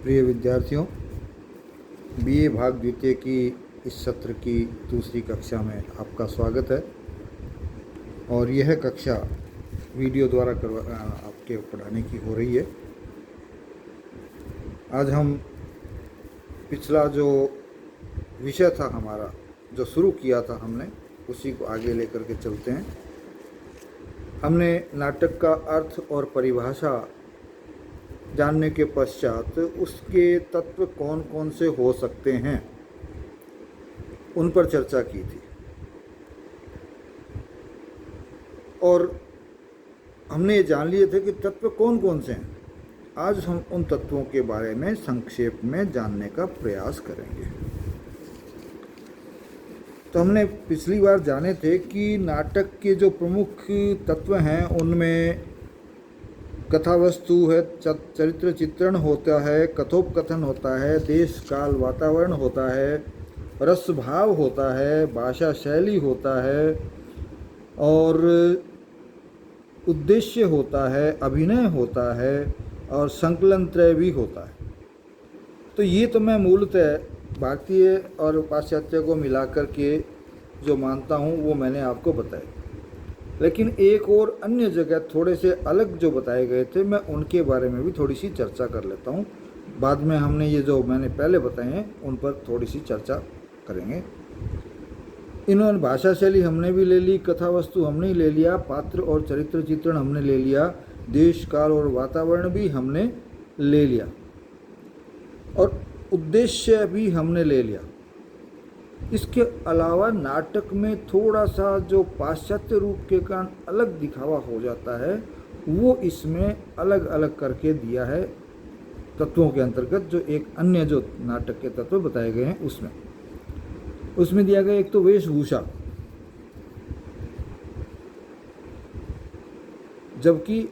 प्रिय विद्यार्थियों, बीए भाग द्वितीय की इस सत्र की दूसरी कक्षा में आपका स्वागत है। और यह कक्षा वीडियो द्वारा आपके पढ़ाने की हो रही है। आज हम पिछला जो विषय था हमारा, जो शुरू किया था हमने, उसी को आगे लेकर के चलते हैं। हमने नाटक का अर्थ और परिभाषा जानने के पश्चात उसके तत्व कौन कौन से हो सकते हैं उन पर चर्चा की थी, और हमने ये जान लिए थे कि तत्व कौन कौन से हैं। आज हम उन तत्वों के बारे में संक्षेप में जानने का प्रयास करेंगे। तो हमने पिछली बार जाने थे कि नाटक के जो प्रमुख तत्व हैं उनमें कथा वस्तु है, चरित्र चित्रण होता है, कथोपकथन होता है, देश काल वातावरण होता है, रस भाव होता है, भाषा शैली होता है, और उद्देश्य होता है, अभिनय होता है, और संकलन त्रय भी होता है। तो ये तो मैं मूलतः भारतीय और पाश्चात्य को मिलाकर के जो मानता हूँ वो मैंने आपको बताया। लेकिन एक और अन्य जगह थोड़े से अलग जो बताए गए थे, मैं उनके बारे में भी थोड़ी सी चर्चा कर लेता हूँ। बाद में हमने ये जो मैंने पहले बताए हैं उन पर थोड़ी सी चर्चा करेंगे। इन्होंने भाषा शैली हमने भी ले ली, कथा वस्तु हमने ले लिया, पात्र और चरित्र चित्रण हमने ले लिया, देश काल और वातावरण भी हमने ले लिया, और उद्देश्य भी हमने ले लिया। इसके अलावा नाटक में थोड़ा सा जो पाश्चात्य रूप के कारण अलग दिखावा हो जाता है वो इसमें अलग अलग करके दिया है तत्वों के अंतर्गत। जो एक अन्य जो नाटक के तत्व बताए गए हैं उसमें दिया गया एक तो वेशभूषा, जबकि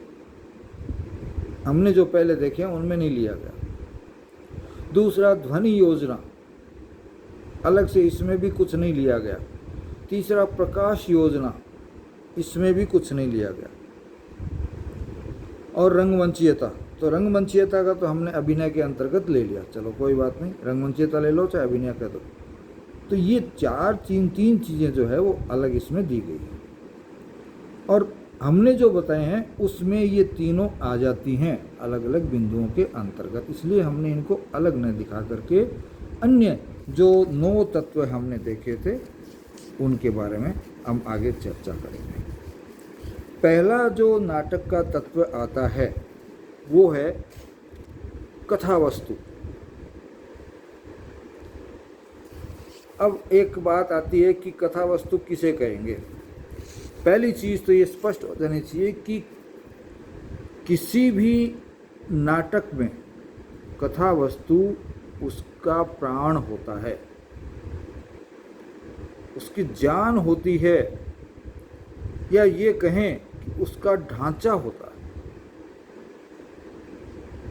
हमने जो पहले देखे उनमें नहीं लिया गया। दूसरा ध्वनि योजना, अलग से इसमें भी कुछ नहीं लिया गया। तीसरा प्रकाश योजना, इसमें भी कुछ नहीं लिया गया। और रंगमंचीयता, तो रंगमंचीयता का तो हमने अभिनय के अंतर्गत ले लिया, चलो कोई बात नहीं, रंगमंचीयता ले लो चाहे अभिनय कर दो। तो ये तीन चीज़ें जो है वो अलग इसमें दी गई है, और हमने जो बताए हैं उसमें ये तीनों आ जाती हैं अलग अलग बिंदुओं के अंतर्गत। इसलिए हमने इनको अलग न दिखा करके अन्य जो 9 तत्व हमने देखे थे उनके बारे में हम आगे चर्चा करेंगे। पहला जो नाटक का तत्व आता है वो है कथा वस्तु। अब एक बात आती है कि कथा वस्तु किसे कहेंगे। पहली चीज़ तो ये स्पष्ट हो जानी चाहिए कि किसी भी नाटक में कथा वस्तु उसका प्राण होता है, उसकी जान होती है, या ये कहें कि उसका ढांचा होता है।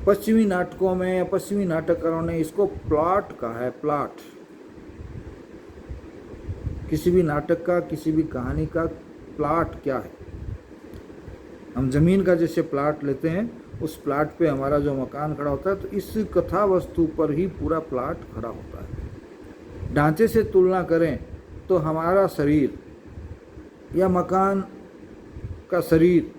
पश्चिमी नाटकों में या पश्चिमी नाटककारों ने इसको प्लॉट कहा है। प्लॉट, किसी भी नाटक का, किसी भी कहानी का प्लॉट क्या है। हम जमीन का जैसे प्लॉट लेते हैं, उस प्लॉट पे हमारा जो मकान खड़ा होता है, तो इस कथा वस्तु पर ही पूरा प्लॉट खड़ा होता है। ढांचे से तुलना करें तो हमारा शरीर या मकान का शरीर,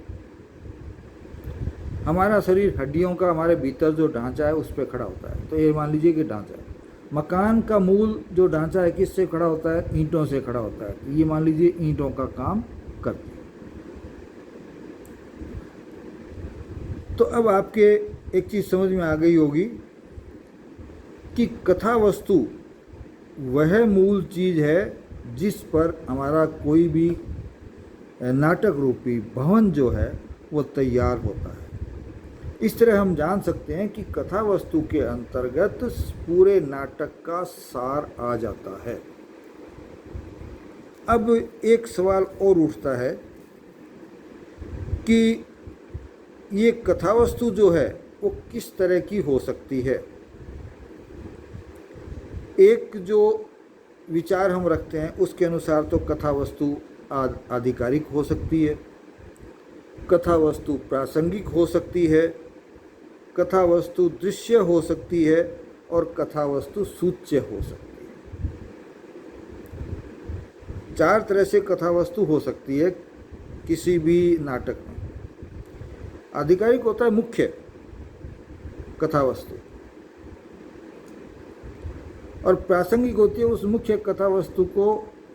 हमारा शरीर हड्डियों का हमारे भीतर जो ढांचा है उस पर खड़ा होता है। तो ये मान लीजिए कि ढांचा है। मकान का मूल जो ढांचा है किससे खड़ा होता है? ईंटों से खड़ा होता है। तो ये मान लीजिए ईंटों का काम करती है। तो अब आपके एक चीज़ समझ में आ गई होगी कि कथा वस्तु वह मूल चीज़ है जिस पर हमारा कोई भी नाटक रूपी भवन जो है वो तैयार होता है। इस तरह हम जान सकते हैं कि कथा वस्तु के अंतर्गत पूरे नाटक का सार आ जाता है। अब एक सवाल और उठता है कि ये कथा वस्तु जो है वो किस तरह की हो सकती है। एक जो विचार हम रखते हैं उसके अनुसार तो कथा वस्तु आधिकारिक हो सकती है, कथा वस्तु प्रासंगिक हो सकती है, कथा वस्तु दृश्य हो सकती है और कथा वस्तु सूच्य हो सकती है। 4 तरह से कथा वस्तु हो सकती है किसी भी नाटक में। आधिकारिक होता है मुख्य कथा वस्तु, और प्रासंगिक होती है उस मुख्य कथा वस्तु को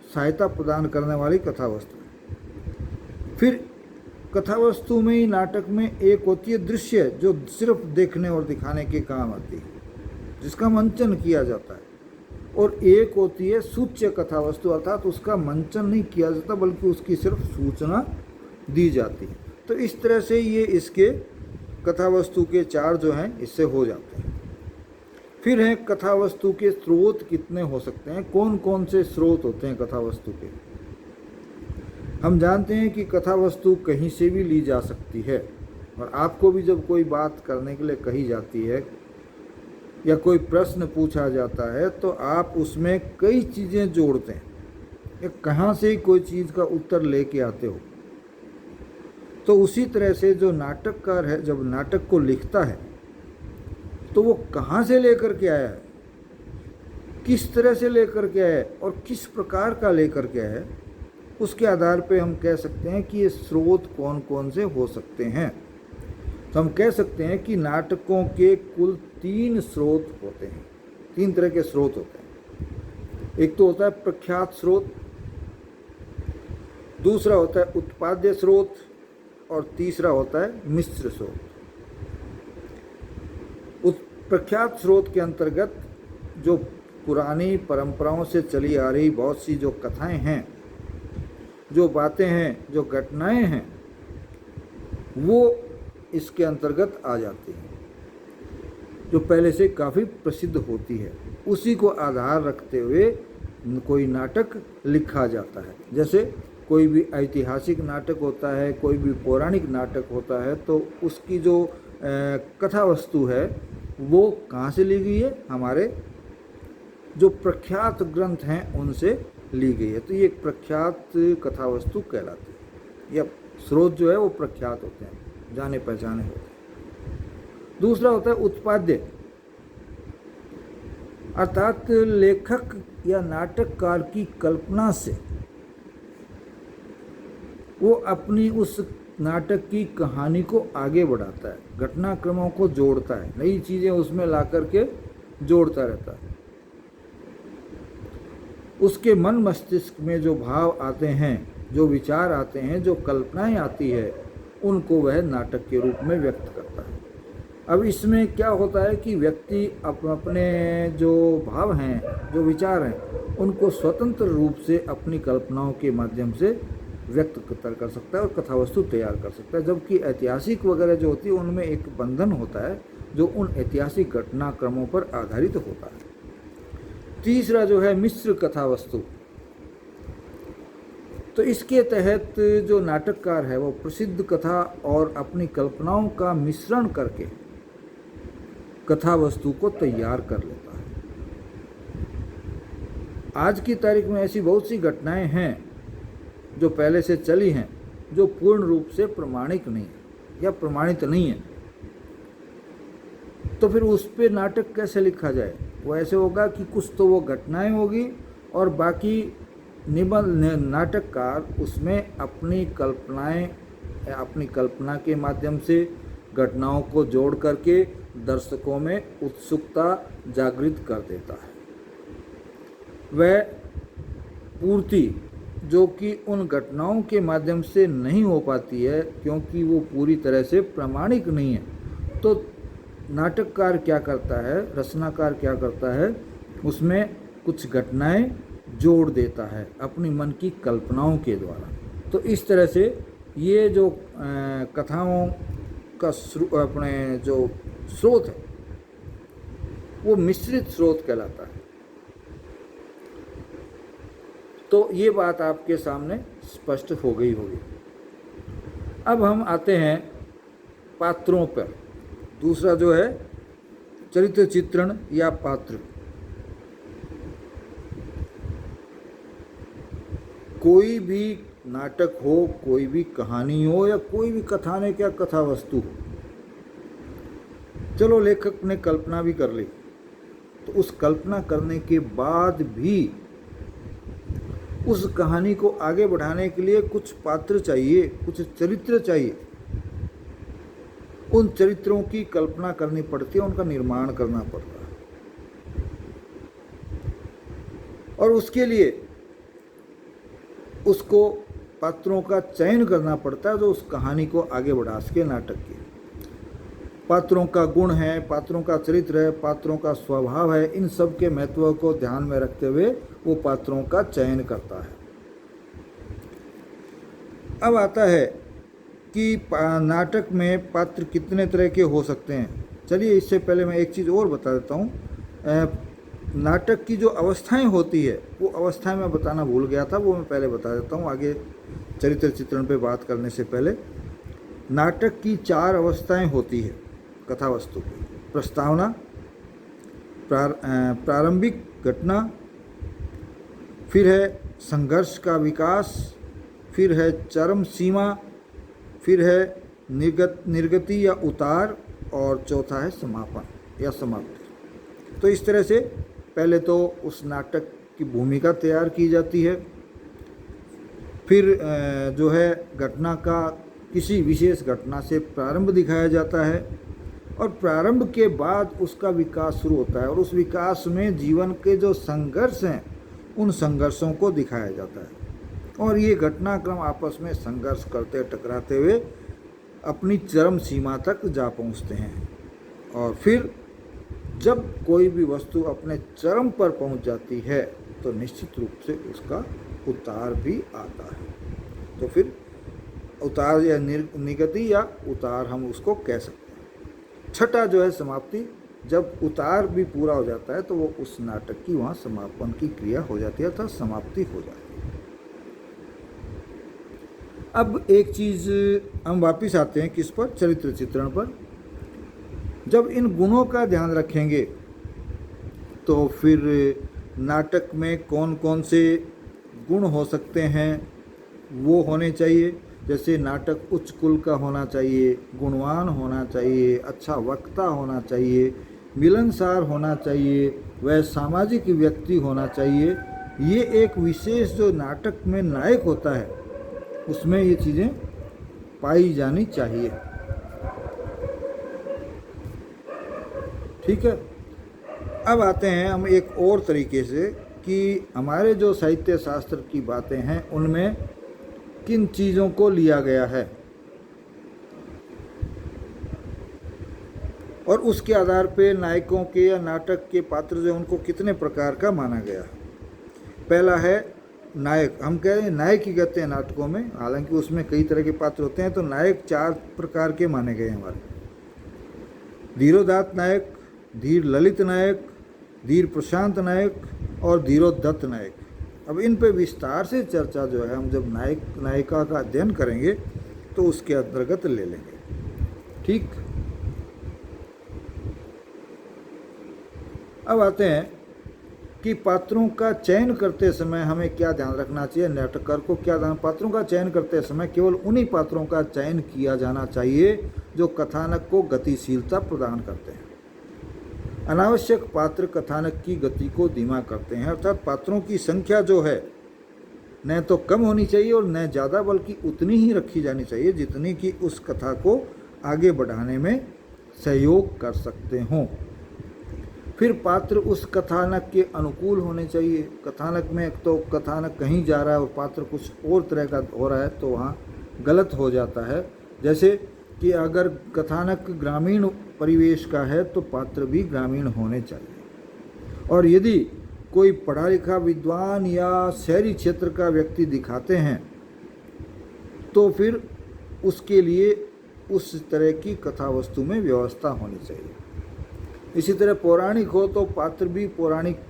सहायता प्रदान करने वाली कथा वस्तु। फिर कथा वस्तु में ही नाटक में एक होती है दृश्य, जो सिर्फ देखने और दिखाने के काम आती है, जिसका मंचन किया जाता है, और एक होती है सूच्य कथा वस्तु, अर्थात उसका मंचन नहीं किया जाता बल्कि उसकी सिर्फ सूचना दी जाती है। तो इस तरह से ये इसके कथा वस्तु के 4 जो हैं इससे हो जाते हैं। फिर है कथा वस्तु के स्रोत कितने हो सकते हैं, कौन कौन से स्रोत होते हैं कथा वस्तु के। हम जानते हैं कि कथा वस्तु कहीं से भी ली जा सकती है, और आपको भी जब कोई बात करने के लिए कही जाती है या कोई प्रश्न पूछा जाता है तो आप उसमें कई चीज़ें जोड़ते हैं, या कहाँ से कोई चीज़ का उत्तर लेके आते हो। तो उसी तरह से जो नाटककार है जब नाटक को लिखता है तो वो कहाँ से लेकर के आया है, किस तरह से लेकर के आया है और किस प्रकार का लेकर के आया है, उसके आधार पे हम कह सकते हैं कि ये स्रोत कौन कौन से हो सकते हैं। तो हम कह सकते हैं कि नाटकों के कुल 3 स्रोत होते हैं, 3 तरह के स्रोत होते हैं। एक तो होता है प्रख्यात स्रोत, दूसरा होता है उत्पाद्य स्रोत, और तीसरा होता है मिश्र स्रोत। प्रख्यात स्रोत के अंतर्गत जो पुरानी परंपराओं से चली आ रही बहुत सी जो कथाएं हैं, जो बातें हैं, जो घटनाएं हैं, वो इसके अंतर्गत आ जाती हैं, जो पहले से काफ़ी प्रसिद्ध होती है। उसी को आधार रखते हुए कोई नाटक लिखा जाता है। जैसे कोई भी ऐतिहासिक नाटक होता है, कोई भी पौराणिक नाटक होता है, तो उसकी जो कथा वस्तु है वो कहाँ से ली गई है, हमारे जो प्रख्यात ग्रंथ हैं उनसे ली गई है। तो ये एक प्रख्यात कथा वस्तु कहलाती है, या स्रोत जो है वो प्रख्यात होते हैं, जाने पहचाने होते हैं। दूसरा होता है उत्पाद्य, अर्थात लेखक या नाटककार की कल्पना से वो अपनी उस नाटक की कहानी को आगे बढ़ाता है, घटनाक्रमों को जोड़ता है, नई चीज़ें उसमें ला करके जोड़ता रहता है। उसके मन मस्तिष्क में जो भाव आते हैं, जो विचार आते हैं, जो कल्पनाएं आती है, उनको वह नाटक के रूप में व्यक्त करता है। अब इसमें क्या होता है कि व्यक्ति अपने जो भाव हैं, जो विचार हैं, उनको स्वतंत्र रूप से अपनी कल्पनाओं के माध्यम से व्यक्त कर सकता है और कथा वस्तु तैयार कर सकता है। जबकि ऐतिहासिक वगैरह जो होती है उनमें एक बंधन होता है जो उन ऐतिहासिक घटनाक्रमों पर आधारित होता है। तीसरा जो है मिश्र कथा वस्तु, तो इसके तहत जो नाटककार है वो प्रसिद्ध कथा और अपनी कल्पनाओं का मिश्रण करके कथा वस्तु को तैयार कर लेता है। आज की तारीख में ऐसी बहुत सी घटनाएं हैं जो पहले से चली हैं, जो पूर्ण रूप से प्रमाणिक नहीं है या प्रमाणित नहीं है। तो फिर उस पर नाटक कैसे लिखा जाए? वो ऐसे होगा कि कुछ तो वो घटनाएं होगी और बाकी निबंध नाटककार उसमें अपनी कल्पनाएं, अपनी कल्पना के माध्यम से घटनाओं को जोड़ करके दर्शकों में उत्सुकता जागृत कर देता है। वह पूर्ति जो कि उन घटनाओं के माध्यम से नहीं हो पाती है क्योंकि वो पूरी तरह से प्रामाणिक नहीं है, तो नाटककार क्या करता है, रचनाकार क्या करता है, उसमें कुछ घटनाएं जोड़ देता है अपनी मन की कल्पनाओं के द्वारा। तो इस तरह से ये जो कथाओं का अपने जो स्रोत है वो मिश्रित स्रोत कहलाता है। तो ये बात आपके सामने स्पष्ट हो गई होगी। अब हम आते हैं पात्रों पर। दूसरा जो है चरित्र चित्रण या पात्र। कोई भी नाटक हो, कोई भी कहानी हो या कोई भी कथानक या कथा वस्तु हो, चलो लेखक ने कल्पना भी कर ली, तो उस कल्पना करने के बाद भी उस कहानी को आगे बढ़ाने के लिए कुछ पात्र चाहिए, कुछ चरित्र चाहिए। उन चरित्रों की कल्पना करनी पड़ती है, उनका निर्माण करना पड़ता है, और उसके लिए उसको पात्रों का चयन करना पड़ता है जो उस कहानी को आगे बढ़ा सके। नाटक के पात्रों का गुण है, पात्रों का चरित्र है, पात्रों का स्वभाव है, इन सब के महत्व को ध्यान में रखते हुए वो पात्रों का चयन करता है। अब आता है कि नाटक में पात्र कितने तरह के हो सकते हैं। चलिए इससे पहले मैं एक चीज़ और बता देता हूँ। नाटक की जो अवस्थाएं होती है वो अवस्थाएं मैं बताना भूल गया था, वो मैं पहले बता देता हूँ आगे चरित्र चित्रण पे बात करने से पहले। नाटक की 4 अवस्थाएं होती है कथा वस्तु की। प्रस्तावना, प्रारंभिक घटना, फिर है संघर्ष का विकास, फिर है चरम सीमा, फिर है निर्गति या उतार, और चौथा है समापन या समाप्ति। तो इस तरह से पहले तो उस नाटक की भूमिका तैयार की जाती है, फिर जो है घटना का किसी विशेष घटना से प्रारंभ दिखाया जाता है, और प्रारंभ के बाद उसका विकास शुरू होता है, और उस विकास में जीवन के जो संघर्ष हैं उन संघर्षों को दिखाया जाता है, और ये घटनाक्रम आपस में संघर्ष करते टकराते हुए अपनी चरम सीमा तक जा पहुंचते हैं। और फिर जब कोई भी वस्तु अपने चरम पर पहुंच जाती है तो निश्चित रूप से उसका उतार भी आता है। तो फिर उतार या निगति या उतार हम उसको कह सकते हैं। छठा जो है समाप्ति, जब उतार भी पूरा हो जाता है तो वो उस नाटक की वहाँ समापन की क्रिया हो जाती है, अर्थात समाप्ति हो जाती है। अब एक चीज़ हम वापस आते हैं किस पर, चरित्र चित्रण पर। जब इन गुणों का ध्यान रखेंगे तो फिर नाटक में कौन कौन से गुण हो सकते हैं वो होने चाहिए। जैसे नाटक उच्च कुल का होना चाहिए, गुणवान होना चाहिए, अच्छा वक्ता होना चाहिए, मिलनसार होना चाहिए, वह सामाजिक व्यक्ति होना चाहिए। ये एक विशेष जो नाटक में नायक होता है उसमें ये चीज़ें पाई जानी चाहिए। ठीक है। अब आते हैं हम एक और तरीके से कि हमारे जो साहित्य शास्त्र की बातें हैं उनमें किन चीज़ों को लिया गया है और उसके आधार पे नायकों के या नाटक के पात्र जो उनको कितने प्रकार का माना गया। पहला है नायक। हम कह रहे हैं नायक ही कहते हैं नाटकों में, हालांकि उसमें कई तरह के पात्र होते हैं। तो नायक 4 प्रकार के माने गए हमारे। धीरोदात्त नायक, धीर ललित नायक, धीर प्रशांत नायक और धीरोदत्त नायक। अब इन पे विस्तार से चर्चा जो है हम जब नायक नायिका का अध्ययन करेंगे तो उसके अंतर्गत ले लेंगे। ठीक। अब आते हैं कि पात्रों का चयन करते समय हमें क्या ध्यान रखना चाहिए, नाटककार को क्या ध्यान। पात्रों का चयन करते समय केवल उन्हीं पात्रों का चयन किया जाना चाहिए जो कथानक को गतिशीलता प्रदान करते हैं। अनावश्यक पात्र कथानक की गति को धीमा करते हैं, अर्थात पात्रों की संख्या जो है न तो कम होनी चाहिए और न ज़्यादा, बल्कि उतनी ही रखी जानी चाहिए जितनी कि उस कथा को आगे बढ़ाने में सहयोग कर सकते हों। फिर पात्र उस कथानक के अनुकूल होने चाहिए। कथानक में तो कथानक कहीं जा रहा है और पात्र कुछ और तरह का हो रहा है तो वहाँ गलत हो जाता है। जैसे कि अगर कथानक ग्रामीण परिवेश का है तो पात्र भी ग्रामीण होने चाहिए, और यदि कोई पढ़ा लिखा विद्वान या शहरी क्षेत्र का व्यक्ति दिखाते हैं तो फिर उसके लिए उस तरह की कथा वस्तु में व्यवस्था होनी चाहिए। इसी तरह पौराणिक हो तो पात्र भी पौराणिक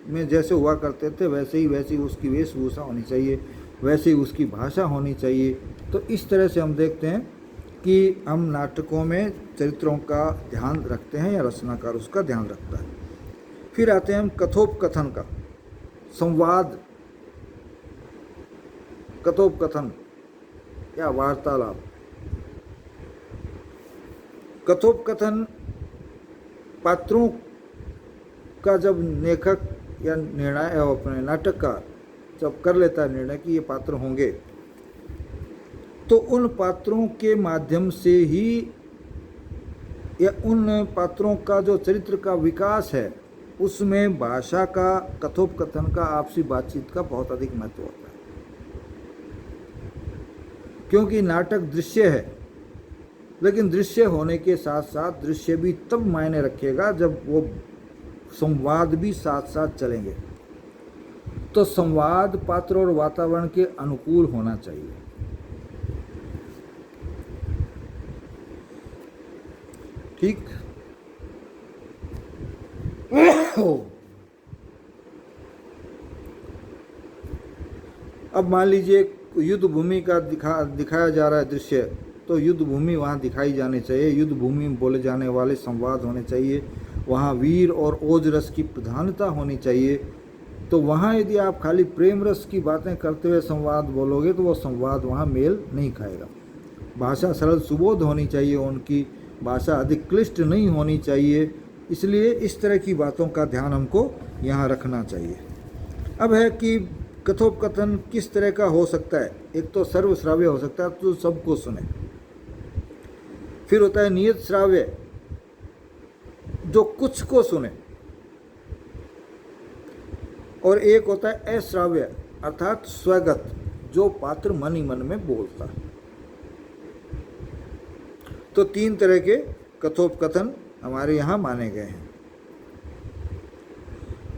में जैसे हुआ करते थे वैसे ही उसकी वेशभूषा होनी चाहिए, वैसे ही उसकी भाषा होनी चाहिए। तो इस तरह से हम देखते हैं कि हम नाटकों में चरित्रों का ध्यान रखते हैं या रचनाकार उसका ध्यान रखता है। फिर आते हैं हम कथोपकथन का, संवाद, कथोपकथन या वार्तालाप। कथोपकथन पात्रों का जब लेखक या निर्णय अपने नाटक का जब कर लेता है निर्णय कि ये पात्र होंगे, तो उन पात्रों के माध्यम से ही या उन पात्रों का जो चरित्र का विकास है उसमें भाषा का, कथोपकथन का, आपसी बातचीत का बहुत अधिक महत्व होता है। क्योंकि नाटक दृश्य है, लेकिन दृश्य होने के साथ साथ दृश्य भी तब मायने रखेगा जब वो संवाद भी साथ साथ चलेंगे। तो संवाद पात्र और वातावरण के अनुकूल होना चाहिए। ठीक। अब मान लीजिए युद्ध भूमि का दिखाया जा रहा है दृश्य, तो युद्ध भूमि वहाँ दिखाई जानी चाहिए, युद्ध भूमि में बोले जाने वाले संवाद होने चाहिए, वहाँ वीर और ओज रस की प्रधानता होनी चाहिए। तो वहाँ यदि आप खाली प्रेम रस की बातें करते हुए संवाद बोलोगे तो वो संवाद वहाँ मेल नहीं खाएगा। भाषा सरल सुबोध होनी चाहिए, उनकी भाषा अधिक क्लिष्ट नहीं होनी चाहिए। इसलिए इस तरह की बातों का ध्यान हमको यहाँ रखना चाहिए। अब है कि कथोपकथन किस तरह का हो सकता है। एक तो सर्वश्राव्य हो सकता है, तो सबको सुने। फिर होता है नियत श्राव्य, जो कुछ को सुने। और एक होता है अश्राव्य, अर्थात स्वगत, जो पात्र मन ही मन में बोलता है। तो 3 तरह के कथोपकथन हमारे यहाँ माने गए हैं।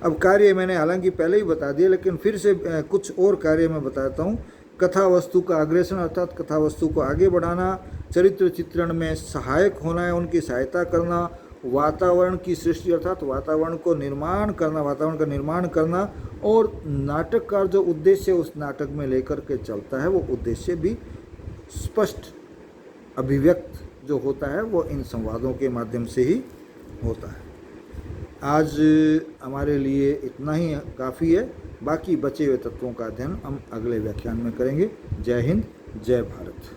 अब कार्य मैंने हालांकि पहले ही बता दिया, लेकिन फिर से कुछ और कार्य मैं बताता हूँ। कथा वस्तु का अग्रेषण, अर्थात कथा वस्तु को आगे बढ़ाना, चरित्र चित्रण में सहायक होना है, उनकी सहायता करना, वातावरण की सृष्टि अर्थात वातावरण को निर्माण करना, वातावरण का निर्माण करना, और नाटककार जो उद्देश्य उस नाटक में लेकर के चलता है वो उद्देश्य भी स्पष्ट अभिव्यक्त जो होता है वो इन संवादों के माध्यम से ही होता है। आज हमारे लिए इतना ही काफ़ी है। बाकी बचे हुए तत्वों का अध्ययन हम अगले व्याख्यान में करेंगे। जय हिंद, जय भारत।